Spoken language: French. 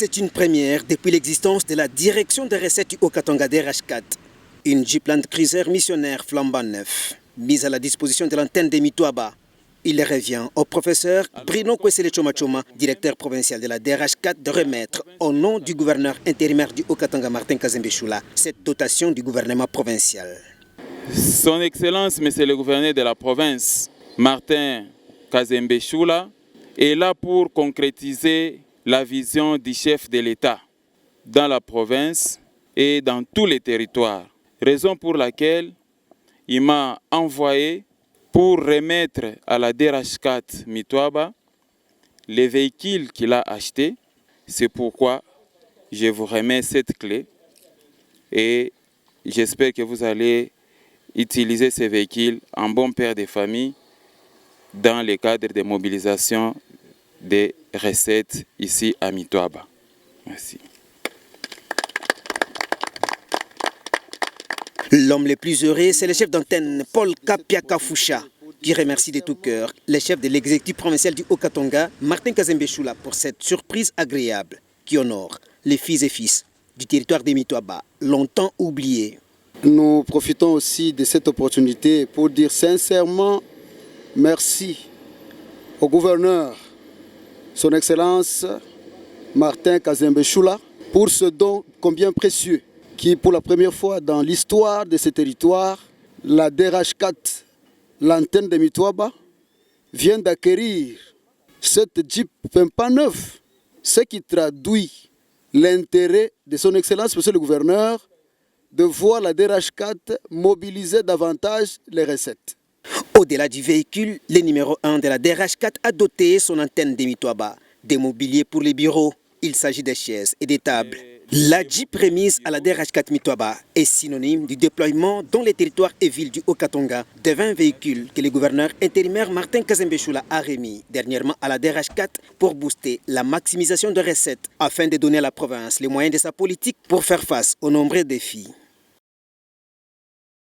C'est une première depuis l'existence de la direction des recettes du Haut-Katanga DRH4. Une Jeep Land Cruiser missionnaire flambant neuf, mise à la disposition de l'antenne de Mitouaba. Il revient au professeur Bruno Kwesele Choma, directeur provincial de la DRH4, de remettre au nom du gouverneur intérimaire du Haut-Katanga Martin Kazembe Choula cette dotation du gouvernement provincial. Son Excellence, Monsieur le gouverneur de la province, Martin Kazembe Choula, est là pour concrétiser la vision du chef de l'État dans la province et dans tous les territoires. Raison pour laquelle il m'a envoyé pour remettre à la DRH4 Mitouaba les véhicules qu'il a achetés. C'est pourquoi je vous remets cette clé et j'espère que vous allez utiliser ces véhicules en bon père de famille dans le cadre de mobilisation des recettes ici à Mitouaba. Merci. L'homme le plus heureux, c'est le chef d'antenne Paul Kapiaka Foucha, qui remercie de tout cœur le chef de l'exécutif provincial du Haut-Katanga, Martin Kazembe Choula, pour cette surprise agréable qui honore les fils et fils du territoire de Mitouaba, longtemps oubliés. Nous profitons aussi de cette opportunité pour dire sincèrement merci au gouverneur, son Excellence Martin Kazembe Choula, pour ce don combien précieux qui, pour la première fois dans l'histoire de ce territoire, la DRH4, l'antenne de Mitouaba, vient d'acquérir cette Jeep pas neuf, ce qui traduit l'intérêt de son Excellence, Monsieur le gouverneur, de voir la DRH4 mobiliser davantage les recettes. Au-delà du véhicule, le numéro 1 de la DRH4 a doté son antenne de Mitouaba des mobiliers pour les bureaux. Il s'agit de chaises et des tables. La Jeep remise à la DRH4 Mitouaba est synonyme du déploiement dans les territoires et villes du Haut-Katanga de 20 véhicules que le gouverneur intérimaire Martin Kazembe Choula a remis dernièrement à la DRH4 pour booster la maximisation de recettes afin de donner à la province les moyens de sa politique pour faire face aux nombreux défis.